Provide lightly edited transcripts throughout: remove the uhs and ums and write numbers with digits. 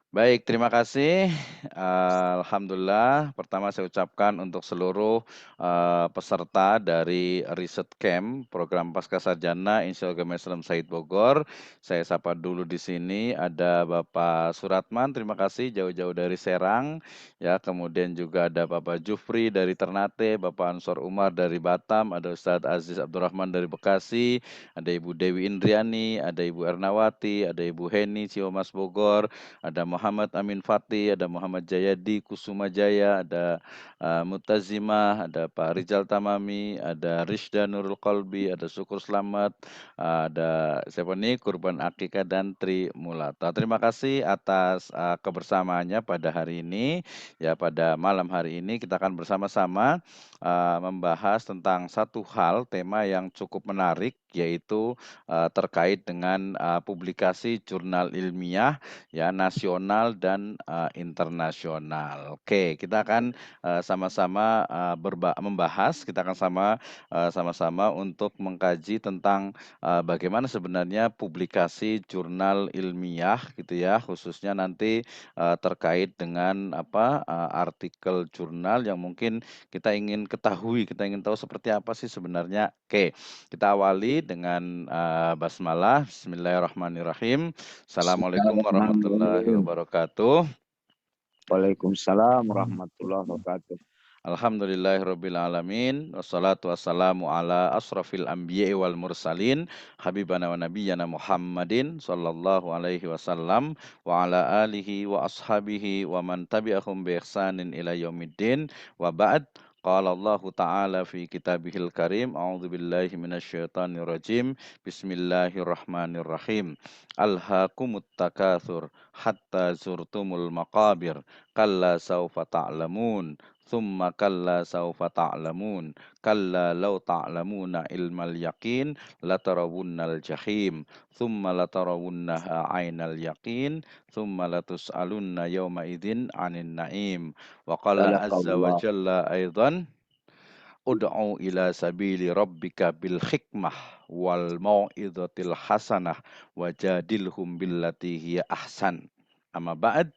Baik, terima kasih. Alhamdulillah, pertama saya ucapkan untuk seluruh, peserta dari Riset Camp Program Pascasarjana Institut Agama Islam Said Bogor. Saya sapa dulu di sini ada Bapak Suratman, terima kasih jauh-jauh dari Serang, ya. Kemudian juga ada Bapak Jufri dari Ternate, Bapak Ansor Umar dari Batam, ada Ustadz Aziz Abdurrahman dari Bekasi, ada Ibu Dewi Indriani, ada Ibu Ernawati, ada Ibu Heni Ciamas Bogor, ada Muhammad Amin Fatih, ada Muhammad Jayadi Kusuma Jaya, ada Mutazimah, ada Pak Rizal Tamami, ada Rizda Nurul Qalbi, ada Syukur Slamet, ada siapa nih Kurban Akikah dan Tri Mulata. Terima kasih atas kebersamaannya pada hari ini. Ya, pada malam hari ini kita akan bersama-sama membahas tentang satu hal tema yang cukup menarik, yaitu terkait dengan publikasi jurnal ilmiah ya nasional dan, internasional. Oke, kita akan, sama-sama, membahas, kita akan sama-sama untuk mengkaji tentang, bagaimana sebenarnya publikasi jurnal ilmiah gitu ya, khususnya nanti, terkait dengan apa, artikel jurnal yang mungkin kita ingin ketahui, kita ingin tahu seperti apa sih sebenarnya. Oke, kita awali dengan, basmalah, bismillahirrahmanirrahim. Assalamualaikum warahmatullahi Bismillahirrahmanirrahim. wabarakatuh. Waalaikumsalam warahmatullahi wabarakatuh. Alhamdulillahirabbil alamin, wassalatu wassalamu ala asrofil anbiya'i wal mursalin, habibana wa nabiyyana Muhammadin sallallahu alaihi wasallam wa ala alihi wa ashabihi wa man tabi'ahum bi ihsanin ila yaumiddin wa ba'd. Qala Allahu ta'ala fi kitabihil karim, a'udzu billahi minasyaitonir rajim. Bismillahirrahmanirrahim. Alhaakumut takatsur hatta zurtumul maqabir. Kalla saufa ta'lamun. Tsumma kalla saufa ta'lamun. Kalla law ta'lamuna ilmal yaqin latarawunnal jahim. Tsumma latarawunnaha 'ainal yaqin. Tsumma latus'alunna yawma idzin 'anil na'im. Wa qala azza wa Sadaqallah. jalla aidan, ud'u ila sabili rabbika bil hikmah wal mau'izatil hasanah wajadilhum billati hiya ahsan. Amma ba'd.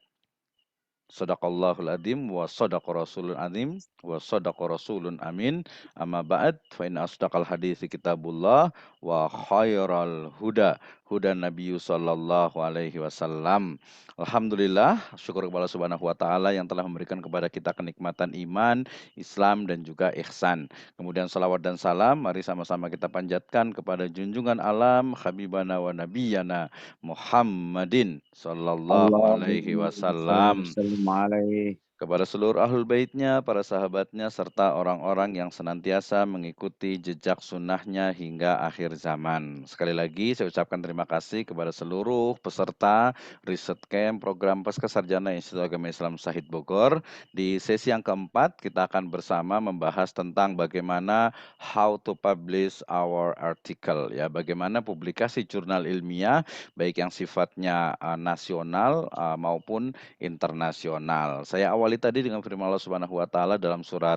Shadaqallahul adzim wa shadaqa rasulul azim wa shadaqa rasulun amin. Amma ba'd, fa inna asdaqal hadithi kitabullah wa khairal huda huda nabiyyu sallallahu alaihi wasallam. Alhamdulillah, syukur kepada Allah Subhanahu wa taala yang telah memberikan kepada kita kenikmatan iman, Islam dan juga ihsan. Kemudian salawat dan salam mari sama-sama kita panjatkan kepada junjungan alam habibana wa nabiyana Muhammadin sallallahu alaihi Allahumma salli wa wasallam, sallim alaihi. kepada seluruh ahlul baitnya, para sahabatnya, serta orang-orang yang senantiasa mengikuti jejak sunnahnya hingga akhir zaman. Sekali lagi saya ucapkan terima kasih kepada seluruh peserta Riset Camp Program Pascasarjana Institut Agama Islam Syahid Bogor. Di sesi yang keempat, kita akan bersama membahas tentang bagaimana how to publish our article, ya, bagaimana publikasi jurnal ilmiah, baik yang sifatnya nasional maupun internasional. Saya awali tadi dengan firman Allah Subhanahu wa taala dalam surat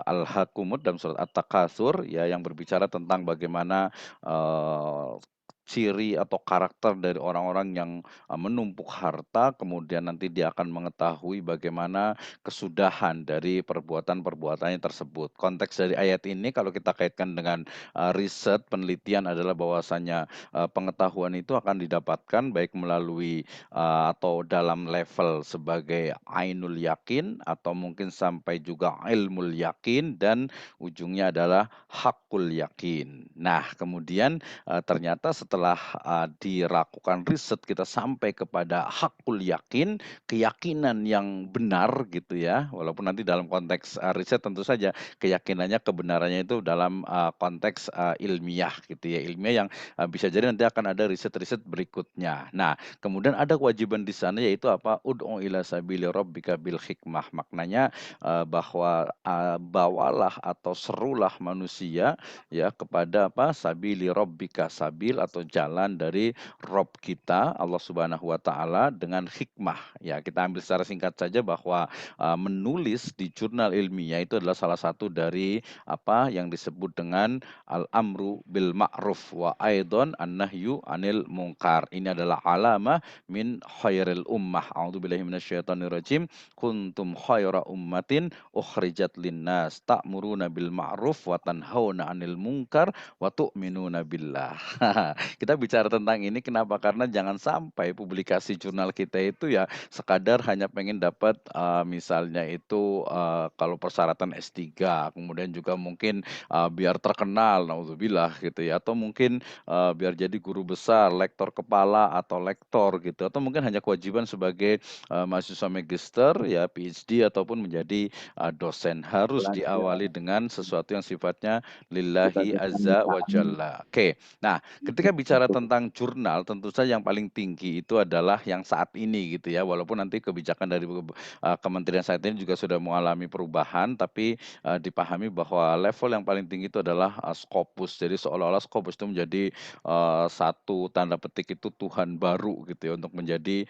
Al-Hakumut, dalam surat At-Takatsur ya, yang berbicara tentang bagaimana ciri atau karakter dari orang-orang yang menumpuk harta, kemudian nanti dia akan mengetahui bagaimana kesudahan dari perbuatan-perbuatannya tersebut. Konteks dari ayat ini kalau kita kaitkan dengan riset penelitian adalah bahwasanya pengetahuan itu akan didapatkan baik melalui atau dalam level sebagai ainul yakin atau mungkin sampai juga ilmul yakin dan ujungnya adalah hakul yakin. Nah, kemudian ternyata setelah dilakukan riset kita sampai kepada hakul yakin, keyakinan yang benar gitu ya. Walaupun nanti dalam konteks riset tentu saja keyakinannya kebenarannya itu dalam konteks ilmiah gitu ya. Ilmiah yang bisa jadi nanti akan ada riset-riset berikutnya. Nah, kemudian ada kewajiban di sana yaitu apa? Ud'u ila sabili rabbika bil hikmah. Maknanya bahwa bawalah atau serulah manusia ya kepada apa? Sabili rabbika, sabil atau atau jalan dari Rob kita Allah Subhanahu wa taala dengan hikmah. Ya, kita ambil secara singkat saja bahwa, menulis di jurnal ilmiah itu adalah salah satu dari apa yang disebut dengan al-amru bil ma'ruf wa aidon an-nahyu anil munkar. Ini adalah alamah min khairil ummah. A'udzubillahi minasyaitonirrajim. Kuntum khaira ummatin ukhrijat linnas ta'muruna bil ma'ruf wa tanhauna 'anil munkar wa tu'minuna billah. Kita bicara tentang ini kenapa? Karena jangan sampai publikasi jurnal kita itu ya sekadar hanya pengen dapat, misalnya itu, kalau persyaratan S3, kemudian juga mungkin, biar terkenal, naudzubillah gitu ya, atau mungkin, biar jadi guru besar, lektor kepala atau lektor gitu, atau mungkin hanya kewajiban sebagai, mahasiswa magister ya PhD ataupun menjadi, dosen. Harus kebetulan saya diawali dengan sesuatu yang sifatnya lillahi cita-citanya azza wa minta jalla. Oke. Nah, ketika bicara tentang jurnal, tentu saja yang paling tinggi itu adalah yang saat ini gitu ya, walaupun nanti kebijakan dari kementerian saat ini juga sudah mengalami perubahan, tapi, dipahami bahwa level yang paling tinggi itu adalah, Scopus. Jadi seolah-olah Scopus itu menjadi, satu tanda petik itu Tuhan baru gitu ya, untuk menjadi,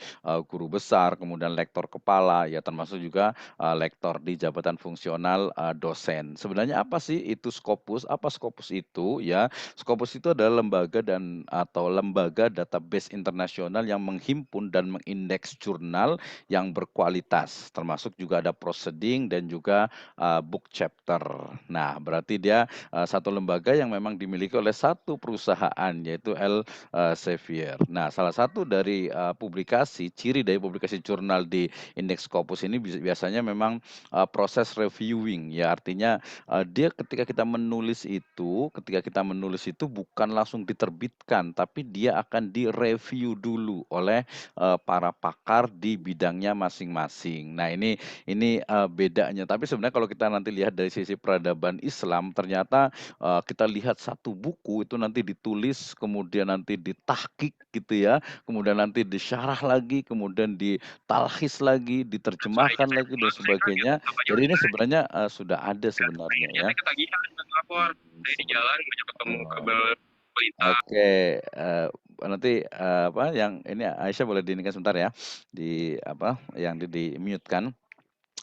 guru besar, kemudian lektor kepala, ya termasuk juga, lektor di jabatan fungsional, dosen. Sebenarnya apa sih itu Scopus? Apa Scopus itu? Ya, Scopus itu adalah lembaga atau lembaga database internasional yang menghimpun dan mengindeks jurnal yang berkualitas, termasuk juga ada proceeding dan juga, book chapter. Nah, berarti dia, satu lembaga yang memang dimiliki oleh satu perusahaan yaitu Elsevier. Nah, salah satu dari, ciri dari publikasi jurnal di indeks Scopus ini biasanya memang, proses reviewing ya, artinya dia ketika kita menulis itu bukan langsung diterbitkan, tapi dia akan direview dulu oleh, para pakar di bidangnya masing-masing. Nah ini, bedanya, tapi sebenarnya kalau kita nanti lihat dari sisi peradaban Islam ternyata, kita lihat satu buku itu nanti ditulis, kemudian nanti ditahqiq gitu ya, kemudian nanti disyarah lagi, kemudian ditalkhis lagi, Sorry, diterjemahkan saya lagi dan pulang, saya kaget, sebagainya. apa Jadi ini gimana? sebenarnya, sudah ada Dan sebenarnya akhirnya ya. saya ketagihan buat lapor. Saya di Seben jalan menuju ketemu oh, kabel pemerintah. oke, nanti, apa, yang ini Aisyah boleh diinikan sebentar ya, di apa, yang di-mute kan.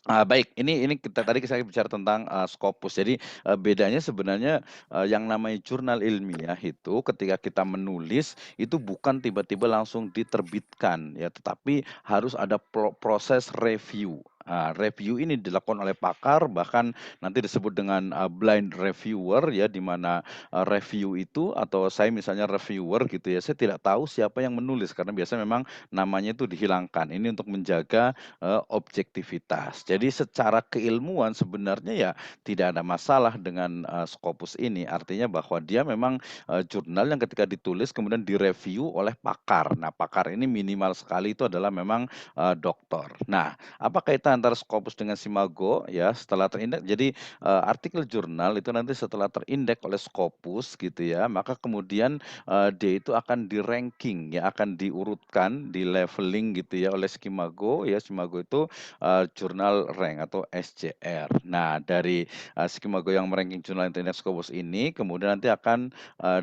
Baik, ini kita tadi saya bicara tentang, Scopus. Jadi, bedanya sebenarnya, yang namanya jurnal ilmiah itu ketika kita menulis, itu bukan tiba-tiba langsung diterbitkan ya, tetapi harus ada proses review. Review ini dilakukan oleh pakar, bahkan nanti disebut dengan, blind reviewer ya, di mana, review itu atau saya misalnya reviewer gitu ya, saya tidak tahu siapa yang menulis karena biasanya memang namanya itu dihilangkan. Ini untuk menjaga objektivitas. Jadi secara keilmuan sebenarnya ya tidak ada masalah dengan, Scopus ini. Artinya bahwa dia memang, jurnal yang ketika ditulis kemudian direview oleh pakar. Nah, pakar ini minimal sekali itu adalah memang, doktor. Nah, apa kaitan antara Scopus dengan Simago? Ya, setelah terindeks jadi, artikel jurnal itu nanti setelah terindeks oleh Scopus gitu ya, maka kemudian, dia itu akan di-ranking ya, akan diurutkan, di-leveling gitu ya oleh Skimago ya. Skimago itu, jurnal rank atau SJR. Nah, dari, Skimago yang me-ranking jurnal internet Scopus ini kemudian nanti akan,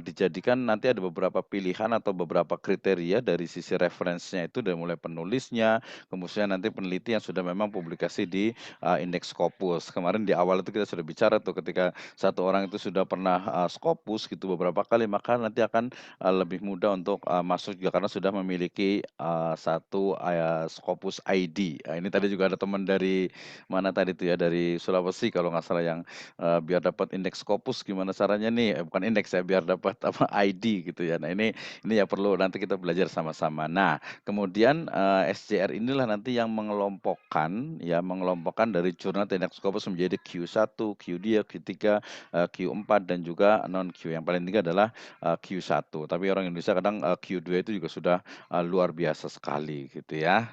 dijadikan nanti ada beberapa pilihan atau beberapa kriteria dari sisi referensinya itu dari mulai penulisnya, kemudian nanti peneliti yang sudah memang publikasi di, indeks Scopus. Kemarin di awal itu kita sudah bicara tuh ketika satu orang itu sudah pernah, Scopus gitu beberapa kali, maka nanti akan, lebih mudah untuk, masuk juga karena sudah memiliki, satu, Scopus ID. Ini tadi juga ada teman dari mana tadi tuh ya, dari Sulawesi kalau nggak salah yang, biar dapat indeks Scopus gimana caranya nih, bukan indeks ya, biar dapat apa, ID gitu ya. Nah ini ya perlu nanti kita belajar sama-sama. Nah, kemudian, SJR inilah nanti yang mengelompokkan dari jurnal tindak Scopus menjadi Q1, Q2, Q3, Q4 dan juga non-Q. Yang paling tinggi adalah, Q1, tapi orang Indonesia kadang, Q2 itu juga sudah, luar biasa sekali gitu ya.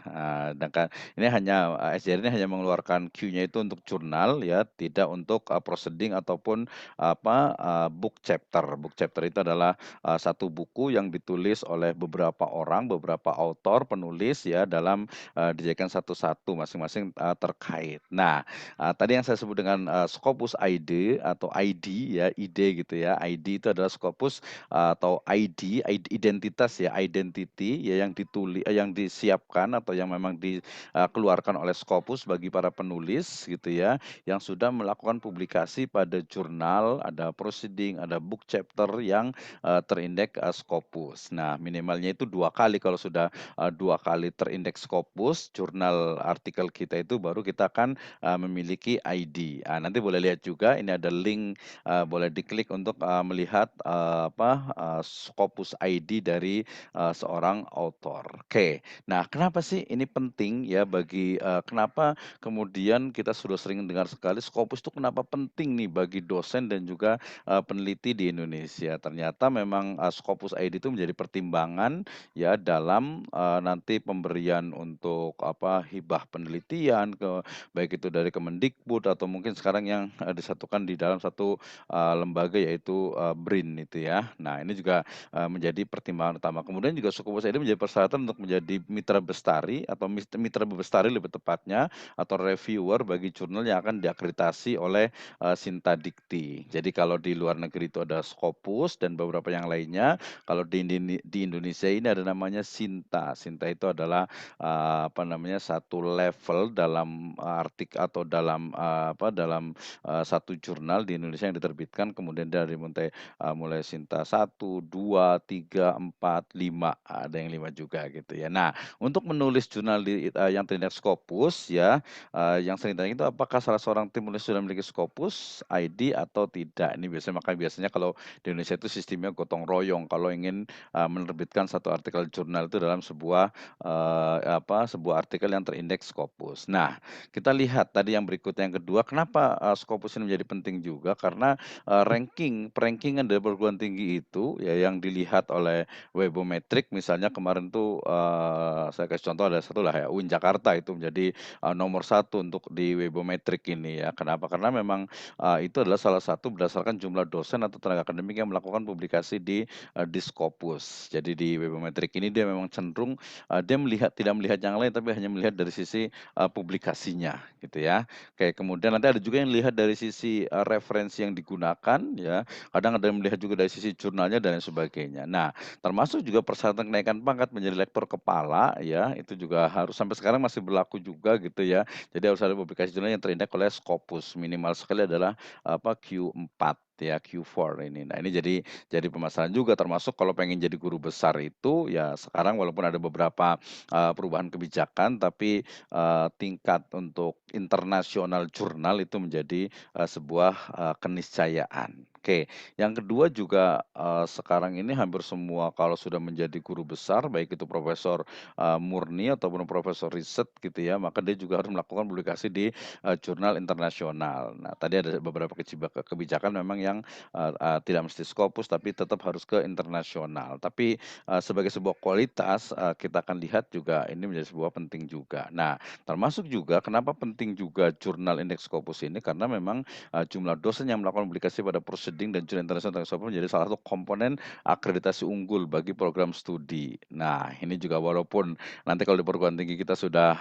Sedangkan ini hanya, SJR ini hanya mengeluarkan Q-nya itu untuk jurnal ya, tidak untuk, proceeding ataupun apa, book chapter. Book chapter itu adalah, satu buku yang ditulis oleh beberapa orang, beberapa autor, penulis ya dalam, dijadikan satu-satu masing-masing yang terkait. Nah, tadi yang saya sebut dengan Scopus ID atau ID ya, ID gitu ya. ID itu adalah Scopus atau ID, identitas ya, identity ya yang disiapkan atau yang memang dikeluarkan oleh Scopus bagi para penulis gitu ya, yang sudah melakukan publikasi pada jurnal, ada proceeding, ada book chapter yang terindeks Scopus. Nah, minimalnya itu 2 kali, kalau sudah 2 kali terindeks Scopus, jurnal artikel kita itu baru kita akan memiliki ID. Nanti boleh lihat juga ini ada link, boleh diklik untuk melihat Scopus ID dari seorang author. Oke. Nah, kenapa sih ini penting ya bagi kenapa kemudian kita sudah sering dengar sekali Scopus itu kenapa penting nih bagi dosen dan juga peneliti di Indonesia. Ternyata memang Scopus ID itu menjadi pertimbangan ya dalam nanti pemberian untuk hibah penelitian baik itu dari Kemendikbud atau mungkin sekarang yang disatukan di dalam satu lembaga yaitu BRIN itu ya. Nah, ini juga menjadi pertimbangan utama. Kemudian juga Scopus ID menjadi persyaratan untuk menjadi mitra bestari atau mitra bestari lebih tepatnya atau reviewer bagi jurnal yang akan diakreditasi oleh Sinta Dikti. Jadi kalau di luar negeri itu ada Scopus dan beberapa yang lainnya, kalau di Indonesia ini ada namanya Sinta. Sinta itu adalah satu level dalam atau dalam satu jurnal di Indonesia yang diterbitkan, kemudian dari mulai Sinta 1, 2, 3, 4, 5, ada yang 5 juga gitu ya. Nah, untuk menulis jurnal yang terindeks Scopus ya, yang sering ditanya itu apakah salah seorang tim penulis sudah memiliki Scopus ID atau tidak. Ini biasanya kalau di Indonesia itu sistemnya gotong royong kalau ingin menerbitkan satu artikel jurnal itu dalam sebuah artikel yang terindeks Scopus. Nah, kita lihat tadi yang berikutnya yang kedua, kenapa Scopus ini menjadi penting juga karena perankingan dari perguruan tinggi itu ya yang dilihat oleh Webometric misalnya kemarin tuh saya kasih contoh ada satu lah ya, UIN Jakarta itu menjadi nomor 1 untuk di Webometric ini ya. Kenapa? Karena memang itu adalah salah satu berdasarkan jumlah dosen atau tenaga akademik yang melakukan publikasi di Scopus. Jadi di Webometric ini dia memang cenderung dia tidak melihat yang lain tapi hanya melihat dari sisi publikasinya gitu ya. Kayak kemudian nanti ada juga yang lihat dari sisi referensi yang digunakan ya. Kadang ada yang melihat juga dari sisi jurnalnya dan lain sebagainya. Nah, termasuk juga persyaratan kenaikan pangkat menjadi lektor kepala ya, itu juga harus sampai sekarang masih berlaku juga gitu ya. Jadi harus ada publikasi jurnal yang terindeks oleh Scopus, minimal sekali adalah Q4 ya, Q4 ini. Nah, ini jadi permasalahan juga termasuk kalau pengen jadi guru besar itu ya sekarang walaupun ada beberapa perubahan kebijakan tapi tingkat untuk internasional jurnal itu menjadi sebuah keniscayaan. Oke, yang kedua juga sekarang ini hampir semua kalau sudah menjadi guru besar baik itu profesor murni ataupun profesor riset gitu ya, maka dia juga harus melakukan publikasi di jurnal internasional. Nah, tadi ada beberapa kebijakan memang yang tidak mesti Scopus tapi tetap harus ke internasional. Tapi sebagai sebuah kualitas kita akan lihat juga ini menjadi sebuah penting juga. Nah, termasuk juga kenapa penting juga jurnal indeks Scopus ini karena memang jumlah dosen yang melakukan publikasi pada proceeding dan jurnal internasional tentang Scopus menjadi salah satu komponen akreditasi unggul bagi program studi. Nah, ini juga walaupun nanti kalau di perguruan tinggi kita sudah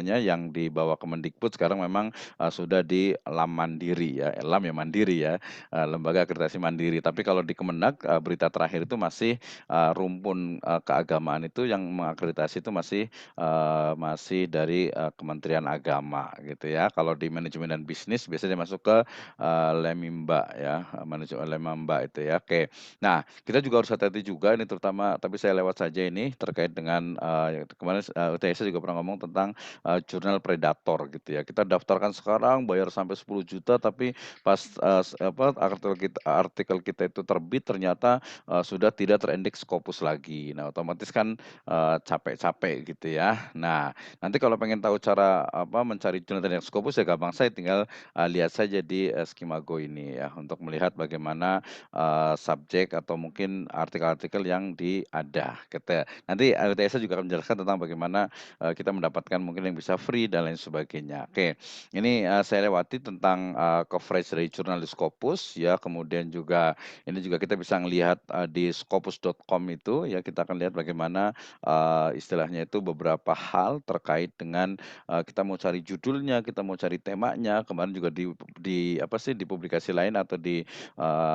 yang di bawah Kemendikbud sekarang memang sudah di LAM Mandiri ya, LAM ya Mandiri ya, lembaga akreditasi mandiri. Tapi kalau di Kemenag berita terakhir itu masih rumpun keagamaan itu yang mengakreditasi itu masih dari Kementerian Agama gitu ya. Kalau di manajemen dan bisnis biasanya masuk ke Lemimba ya, manajemen Lemimba itu ya. Oke. Nah, kita juga harus hati-hati juga ini terutama tapi saya lewat saja ini terkait dengan kemarin UTS juga pernah ngomong tentang jurnal predator gitu ya. Kita daftarkan sekarang bayar sampai 10 juta tapi pas artikel kita itu terbit ternyata sudah tidak terindeks Scopus lagi. Nah, otomatis kan capek-capek gitu ya. Nah, nanti kalau pengen tahu cara mencari jurnal dan Scopus ya gampang saya tinggal, lihat saja di, Skimago ini ya untuk melihat bagaimana, subjek atau mungkin artikel-artikel yang ada gitu ya. Nanti, TSA juga akan menjelaskan tentang bagaimana, kita mendapatkan mungkin yang bisa free dan lain sebagainya. Oke, ini, saya lewati tentang, coverage dari jurnal di Scopus ya, kemudian juga ini juga kita bisa ngelihat, di scopus.com itu ya, kita akan lihat bagaimana, istilahnya itu beberapa hal terkait dengan, kita mau cari judulnya, kita mau cari temanya, kemarin juga di apa sih, di publikasi lain atau di,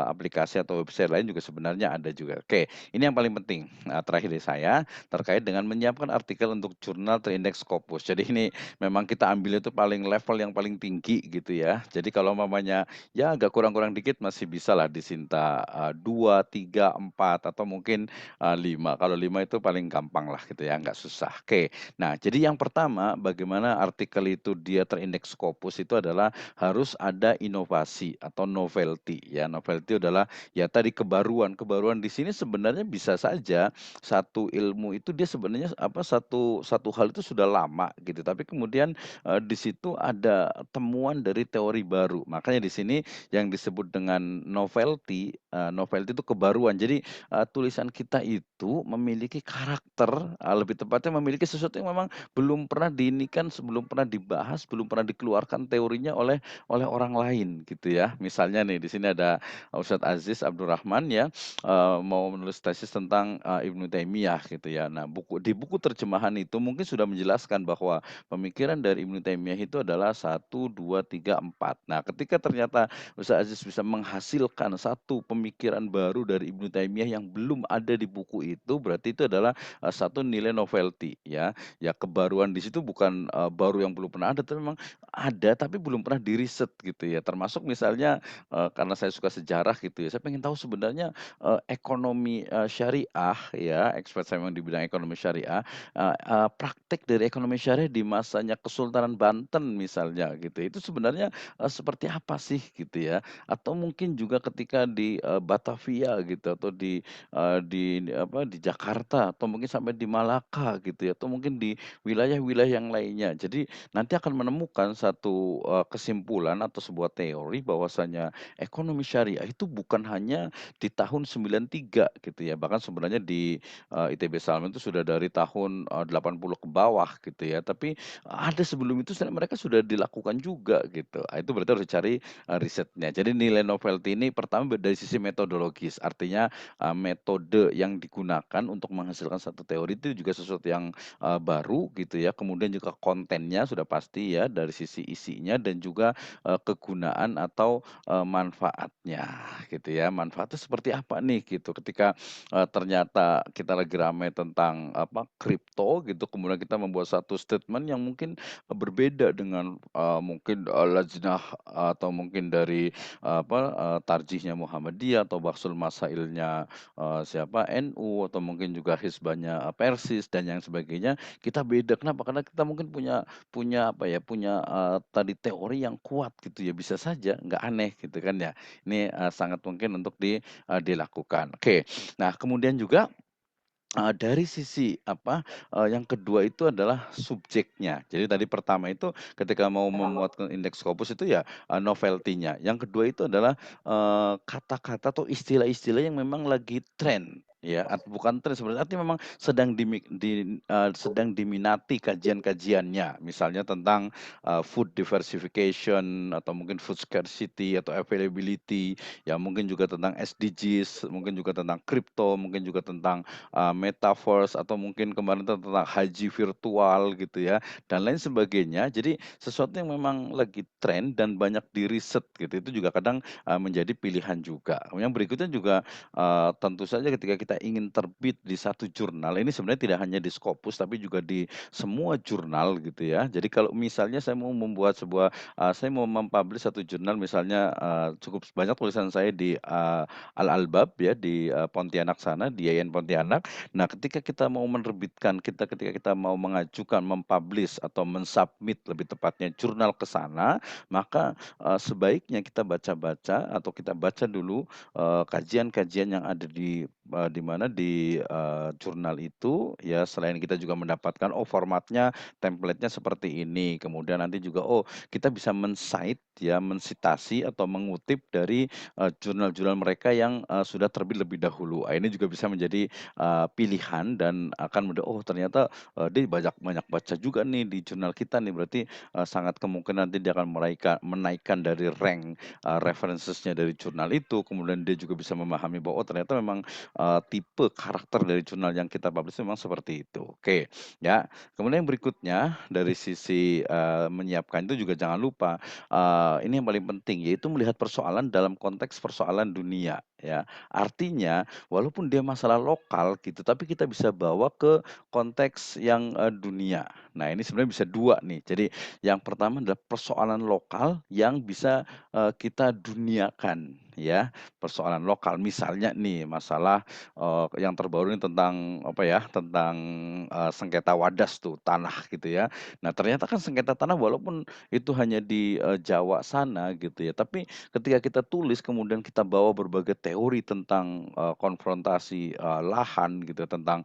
aplikasi atau website lain juga sebenarnya ada juga. Oke, ini yang paling penting, terakhir dari saya, terkait dengan menyiapkan artikel untuk jurnal terindeks Scopus. Jadi ini memang kita ambil itu paling level yang paling tinggi gitu ya. Jadi kalau umpamanya ya agak kurang-kurang dikit masih bisalah disinta, 2, 3, 4 atau mungkin 5, kalau 5 itu paling gampang lah gitu ya, nggak susah. Oke, nah jadi yang pertama bagaimana artikel itu dia terindeks Scopus itu adalah harus ada inovasi atau novelty ya. Novelty adalah ya tadi kebaruan. Kebaruan di sini sebenarnya bisa saja satu ilmu itu dia sebenarnya apa, satu satu hal itu sudah lama gitu, tapi kemudian, di situ ada temuan dari teori baru. Makanya di sini yang disebut dengan novelty, novelty itu kebaruan. Jadi tulisan kita itu memiliki karakter, lebih tepatnya memiliki sesuatu yang memang belum pernah diinikan, belum pernah dibahas, belum pernah dikeluarkan teorinya oleh oleh orang lain gitu ya. Misalnya nih di sini ada Ustadz Aziz Abdurrahman ya, mau menulis tesis tentang, Ibnu Taimiyah gitu ya. Nah di buku terjemahan itu mungkin sudah menjelaskan bahwa pemikiran dari Ibnu Taimiyah itu adalah 1, 2, 3, 4. Nah ketika ternyata Ustadz Aziz bisa menghasilkan satu pemikiran baru dari Ibnu Taimiyah yang belum ada di buku itu, berarti itu adalah, satu nilai novelty ya. Ya kebaruan di situ bukan, baru yang belum pernah ada, tapi memang ada tapi belum pernah diriset gitu ya. Termasuk misalnya, karena saya suka sejarah gitu ya, saya pengen tahu sebenarnya, ekonomi, syariah ya, expert saya memang di bidang ekonomi syariah, praktek dari ekonomi syariah di masanya Kesultanan Banten misalnya gitu, itu sebenarnya, seperti apa sih gitu ya. Atau mungkin juga ketika di, Batavia gitu atau di apa, di Jakarta atau mungkin sampai di Malaka gitu ya, atau mungkin di wilayah-wilayah yang lainnya. Jadi nanti akan menemukan satu, kesimpulan atau sebuah teori bahwasanya ekonomi syariah itu bukan hanya di tahun 93 gitu ya, bahkan sebenarnya di, ITB Salman itu sudah dari tahun, 80 ke bawah gitu ya, tapi ada sebelum itu mereka sudah dilakukan juga gitu. Itu berarti harus dicari, risetnya. Jadi nilai novelty ini pertama dari sisi metodologis, artinya, metode yang digunakan untuk menghasilkan satu teori itu juga sesuatu yang, baru gitu ya, kemudian juga kontennya sudah pasti ya dari sisi isinya dan juga, kegunaan atau, manfaatnya gitu ya. Manfaatnya seperti apa nih gitu ketika, ternyata kita lagi ramai tentang apa, kripto gitu, kemudian kita membuat satu statement yang mungkin, berbeda dengan, mungkin, lajnah atau mungkin dari, apa, tarjihnya Muhammadiyah atau Bahsul Masailnya, siapa, NU atau mungkin juga Hizbahnya, Persis dan yang sebagainya, kita beda. Kenapa? Karena kita mungkin punya punya apa ya, punya, tadi teori yang kuat gitu ya, bisa saja nggak aneh gitu kan ya. Ini, sangat mungkin untuk dilakukan. Oke, nah kemudian juga dari sisi apa, yang kedua itu adalah subjeknya. Jadi tadi pertama itu ketika mau membuat indeks Scopus itu ya, novelty-nya. Yang kedua itu adalah, kata-kata atau istilah-istilah yang memang lagi tren ya, bukan tren sebenarnya, artinya memang sedang diminati kajian-kajiannya. Misalnya tentang, food diversification atau mungkin food scarcity atau availability, ya mungkin juga tentang SDGs, mungkin juga tentang kripto, mungkin juga tentang metaverse atau mungkin kemarin itu tentang haji virtual gitu ya, dan lain sebagainya. Jadi sesuatu yang memang lagi tren dan banyak di-riset gitu, itu juga kadang, menjadi pilihan juga. Yang berikutnya juga, tentu saja ketika kita ingin terbit di satu jurnal, ini sebenarnya tidak hanya di Scopus tapi juga di semua jurnal gitu ya. Jadi kalau misalnya saya mau membuat sebuah, saya mau satu jurnal misalnya, cukup banyak tulisan saya di, Al-Albab ya di, Pontianak sana, di Yayan Pontianak. Nah, ketika kita mau menerbitkan, ketika kita mau mengajukan, atau mensubmit lebih tepatnya jurnal ke sana, maka, sebaiknya kita baca-baca atau kita baca dulu, kajian-kajian yang ada di mana di, jurnal itu ya selain kita juga mendapatkan, oh formatnya, template-nya seperti ini, kemudian nanti juga, oh kita bisa men-cite ya, mensitasi atau mengutip dari, jurnal-jurnal mereka yang, sudah terbit lebih dahulu. Ini juga bisa menjadi, pilihan dan akan oh ternyata, dia banyak banyak baca juga nih di jurnal kita nih, berarti, sangat kemungkinan nanti dia akan menaikkan dari rank, references-nya dari jurnal itu, kemudian dia juga bisa memahami bahwa, oh ternyata memang, tipe karakter dari jurnal yang kita publish memang seperti itu. Oke, ya. Kemudian yang berikutnya dari sisi, menyiapkan itu juga jangan lupa, ini yang paling penting, yaitu melihat persoalan dalam konteks persoalan dunia, ya. Artinya, walaupun dia masalah lokal gitu, tapi kita bisa bawa ke konteks yang, dunia. Nah, ini sebenarnya bisa 2 nih. Jadi, yang pertama adalah persoalan lokal yang bisa, kita duniakan, ya. Persoalan lokal, misalnya nih masalah, yang terbaru ini tentang apa ya, tentang, sengketa wadas tuh, tanah gitu ya. Nah, ternyata kan sengketa tanah walaupun itu hanya di, Jawa sana gitu ya, tapi ketika kita tulis kemudian kita bawa berbagai teori tentang, konfrontasi, lahan gitu, tentang,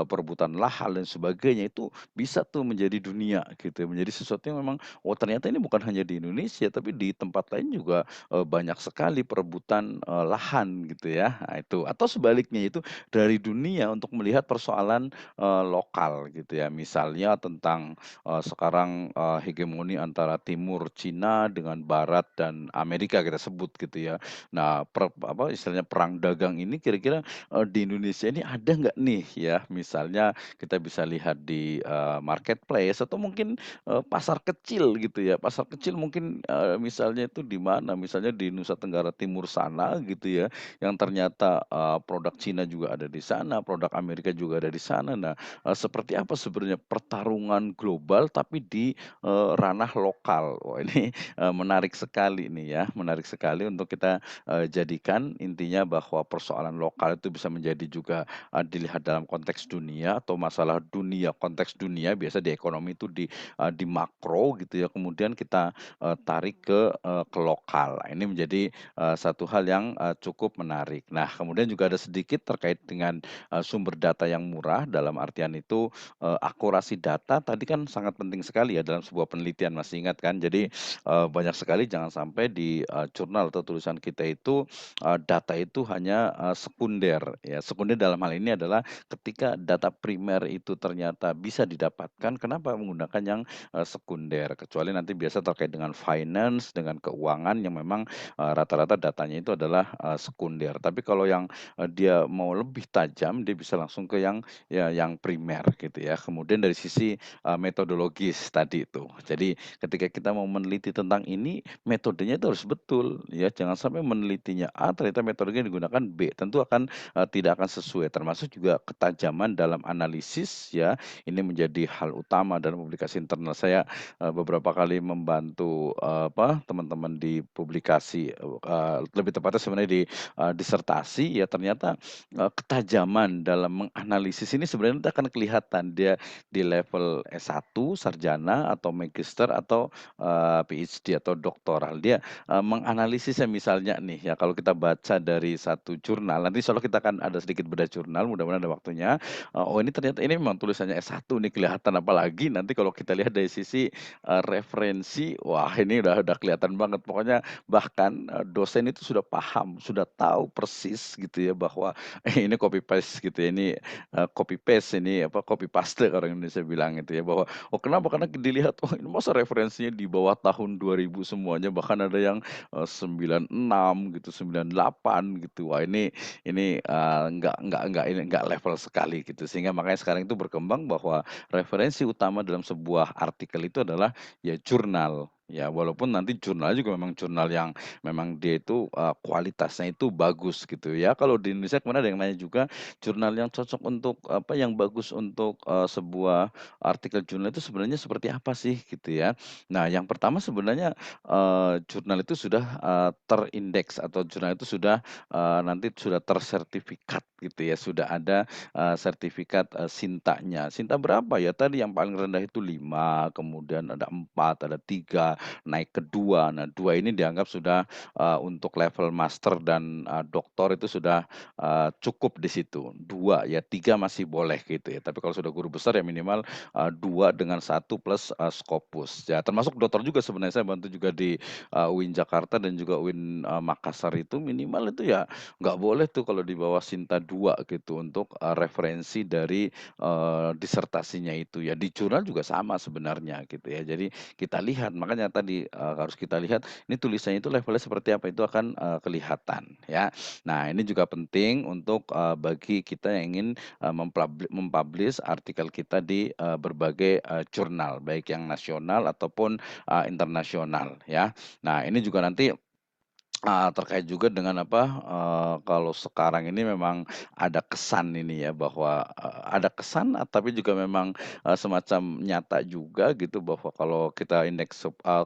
perebutan lahan dan sebagainya, itu bisa tuh menjadi dunia gitu ya, menjadi sesuatu yang memang, oh ternyata ini bukan hanya di Indonesia, tapi di tempat lain juga, banyak sekali perebutan, lahan gitu ya. Nah itu, atau sebaliknya itu dari dunia untuk melihat persoalan, lokal gitu ya. Misalnya tentang, sekarang, hegemoni antara timur Cina dengan barat dan Amerika kita sebut gitu ya. Nah, apa istilahnya perang dagang ini kira-kira, di Indonesia ini ada nggak nih ya, misalnya kita bisa lihat di, marketplace atau mungkin, pasar kecil gitu ya. Pasar kecil mungkin, misalnya itu di mana, misalnya di Nusa Tenggara Timur sana gitu ya, yang ternyata, produk Cina juga ada di sana, produk Amerika juga ada di sana. Nah, seperti apa sebenarnya pertarungan global tapi di, ranah lokal. Wah ini, menarik sekali nih ya, menarik sekali untuk kita, jadikan intinya bahwa persoalan lokal itu bisa menjadi juga, dilihat dalam konteks dunia atau masalah dunia, konteks dunia biasa di ekonomi itu di makro gitu ya, kemudian kita, tarik ke lokal. Ini menjadi, satu hal yang, cukup menarik. Nah, kemudian juga ada sedikit terkait dengan, sumber data yang murah, dalam artian itu, akurasi data tadi kan sangat penting sekali ya dalam sebuah penelitian, masih ingat kan? Jadi, banyak sekali jangan sampai di, jurnal atau tulisan kita itu, data itu hanya, sekunder ya. Sekunder dalam hal ini adalah ketika data primer itu ternyata bisa didapatkan, kenapa menggunakan yang, sekunder? Kecuali nanti biasa terkait dengan finance, dengan keuangan yang memang, rata-rata datanya itu adalah, sekunder. Tapi kalau yang, dia mau lebih tajam, dia bisa langsung ke yang ya yang primer gitu ya. Kemudian dari sisi, metodologis tadi itu. Jadi ketika kita mau meneliti tentang ini, metodenya itu harus betul ya, jangan sampai menelitinya A, ternyata metodenya digunakan B, tentu akan, tidak akan sesuai. Termasuk juga ketajaman dalam analisis ya, ini menjadi hal utama dalam publikasi internal. Saya, beberapa kali membantu, teman-teman di publikasi, lebih tepatnya sebenarnya di, disertasi ya ternyata, ketajaman dalam menganalisis ini sebenarnya nanti akan kelihatan dia di level S1, sarjana atau magister atau, PhD atau doktoral. Dia, menganalisisnya misalnya nih ya kalau kita baca dari satu jurnal, nanti insyaallah kita akan ada sedikit bedah jurnal, mudah-mudahan ada waktunya. Oh ini ternyata ini memang tulisannya S1 nih kelihatan, apalagi nanti kalau kita lihat dari sisi, referensi, wah ini udah kelihatan banget. Pokoknya bahkan, dosen itu sudah paham, sudah tahu persis gitu ya bahwa ini copy paste gitu ya, ini, copy paste ini apa, copy paste orang Indonesia bilang gitu ya, bahwa oh kenapa? Karena dilihat, oh ini masa referensinya di bawah tahun 2000 semuanya, bahkan ada yang, 96 gitu, 98 gitu. Wah ini, nggak level sekali gitu. Sehingga makanya sekarang itu berkembang bahwa referensi utama dalam sebuah artikel itu adalah ya jurnal. Ya walaupun nanti jurnalnya juga memang jurnal yang memang dia itu, kualitasnya itu bagus gitu ya. Kalau di Indonesia kemarin ada yang nanya juga, jurnal yang cocok untuk apa, yang bagus untuk, sebuah artikel jurnal itu sebenarnya seperti apa sih gitu ya. Nah yang pertama sebenarnya, jurnal itu sudah, terindeks atau jurnal itu sudah, nanti sudah tersertifikat gitu ya, sudah ada, sertifikat, Sinta-nya. Sinta berapa ya? Tadi yang paling rendah itu 5, kemudian ada 4, ada 3, naik ke 2. Nah, 2 ini dianggap sudah, untuk level master dan, doktor itu sudah, cukup di situ. 2 ya, 3 masih boleh gitu ya, tapi kalau sudah guru besar ya minimal, 2 dengan 1 plus, Scopus. Ya termasuk dokter juga sebenarnya saya bantu juga di, UIN Jakarta dan juga UIN, Makassar itu minimal itu ya nggak boleh tuh kalau di bawah Sinta 2 gitu untuk, referensi dari, disertasinya itu ya. Di jurnal juga sama sebenarnya gitu ya. Jadi kita lihat, makanya tadi, harus kita lihat ini tulisannya itu levelnya seperti apa, itu akan, kelihatan ya. Nah ini juga penting untuk, bagi kita yang ingin, mem-publish artikel kita di, berbagai, jurnal, baik yang nasional ataupun, internasional ya. Nah ini juga nanti terkait juga dengan apa, kalau sekarang ini memang ada kesan ini ya bahwa, ada kesan tapi juga memang, semacam nyata juga gitu bahwa kalau kita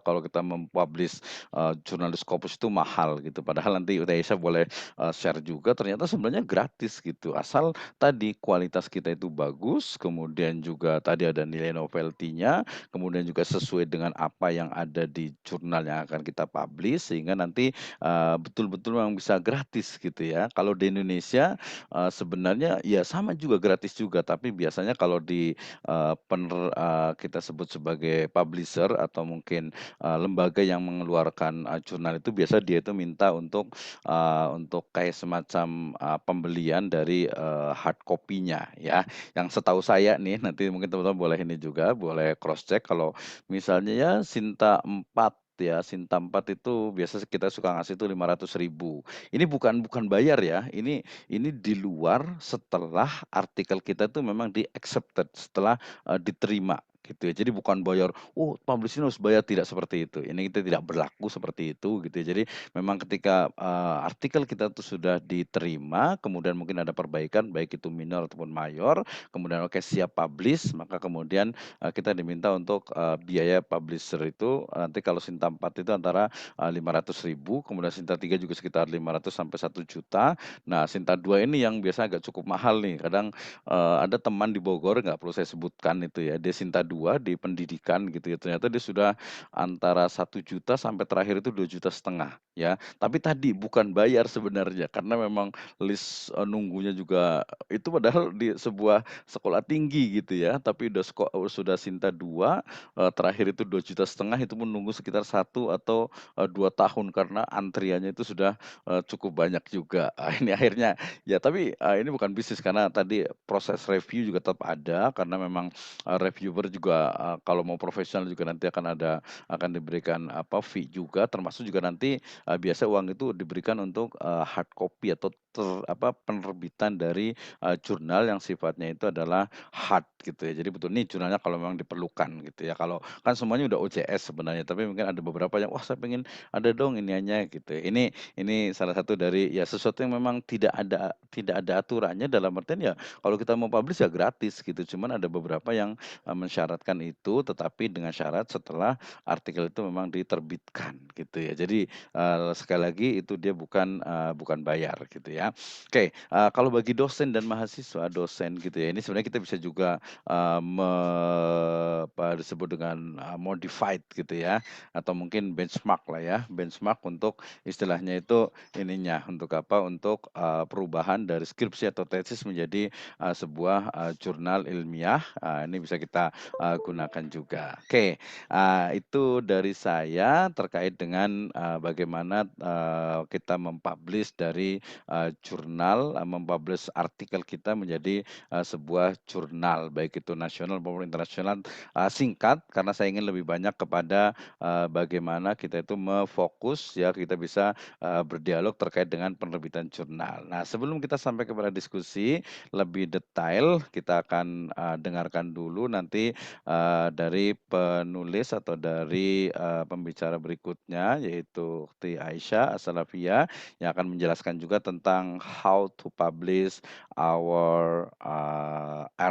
kalau kita mem-publish, jurnalis Scopus itu mahal gitu. Padahal nanti Uta boleh, share juga ternyata sebenarnya gratis gitu, asal tadi kualitas kita itu bagus, kemudian juga tadi ada nilai novelty-nya, kemudian juga sesuai dengan apa yang ada di jurnal yang akan kita publish sehingga nanti betul-betul memang bisa gratis gitu ya. Kalau di Indonesia, sebenarnya ya sama juga gratis juga, tapi biasanya kalau di, kita sebut sebagai publisher atau mungkin, lembaga yang mengeluarkan, jurnal itu biasa dia itu minta untuk kayak semacam, pembelian dari, hard copy-nya ya. Yang setahu saya nih, nanti mungkin teman-teman boleh ini juga, boleh cross check kalau misalnya ya Sinta 4 ya, Sinta 4 itu biasa kita suka ngasih itu 500.000. Ini bukan bayar ya, ini di luar setelah artikel kita itu memang di-accepted, setelah, diterima gitu ya. Jadi bukan bayar, "Oh publish ini harus bayar," tidak seperti itu. Ini kita tidak berlaku seperti itu gitu ya. Jadi memang ketika, artikel kita itu sudah diterima, kemudian mungkin ada perbaikan baik itu minor ataupun mayor, kemudian oke siap publish, maka kemudian kita diminta untuk, biaya publisher itu nanti kalau Sinta 4 itu antara, 500.000, kemudian Sinta 3 juga sekitar 500 sampai 1 juta. Nah, Sinta 2 ini yang biasa agak cukup mahal nih, kadang, ada teman di Bogor nggak perlu saya sebutkan itu ya, dia Sinta 2 di pendidikan gitu ya, ternyata dia sudah antara 1 juta sampai terakhir itu 2,5 juta ya. Tapi tadi bukan bayar sebenarnya, karena memang list, nunggunya juga itu padahal di sebuah sekolah tinggi gitu ya, tapi sudah Sinta 2, terakhir itu 2,5 juta itu pun nunggu sekitar 1 atau 2 tahun karena antriannya itu sudah, cukup banyak juga. Ini akhirnya ya tapi, ini bukan bisnis karena tadi proses review juga tetap ada karena memang, reviewer juga, kalau mau profesional juga nanti akan diberikan apa, fee juga termasuk juga nanti, biasa uang itu diberikan untuk, hard copy atau penerbitan dari, jurnal yang sifatnya itu adalah hard gitu ya. Jadi betul nih jurnalnya kalau memang diperlukan gitu ya. Kalau kan semuanya udah OJS sebenarnya, tapi mungkin ada beberapa yang, "Wah saya pengen ada dong iniannya," gitu. Ini salah satu dari ya sesuatu yang memang tidak ada aturannya dalam artian ya kalau kita mau publish ya gratis gitu. Cuman ada beberapa yang, mensyaratkan itu tetapi dengan syarat setelah artikel itu memang diterbitkan gitu ya. Jadi, sekali lagi itu dia bukan bayar gitu ya. Oke, kalau bagi dosen dan mahasiswa, dosen gitu ya, ini sebenarnya kita bisa juga, eee, me apa disebut dengan, modified gitu ya, atau mungkin benchmark lah ya, benchmark untuk istilahnya itu ininya, untuk apa, untuk, perubahan dari skripsi atau tesis menjadi, sebuah, jurnal ilmiah, ini bisa kita, gunakan juga. Oke, itu dari saya terkait dengan, bagaimana, kita mem-publish dari jurnal, artikel kita menjadi, sebuah jurnal, baik itu nasional maupun internasional, singkat karena saya ingin lebih banyak kepada, bagaimana kita itu ya, kita bisa, berdialog terkait dengan penerbitan jurnal. Nah, sebelum kita sampai kepada diskusi lebih detail, kita akan, dengarkan dulu nanti, dari penulis atau dari, pembicara berikutnya yaitu Ukhti Aisyah As-Salafiyah yang akan menjelaskan juga tentang how to publish our,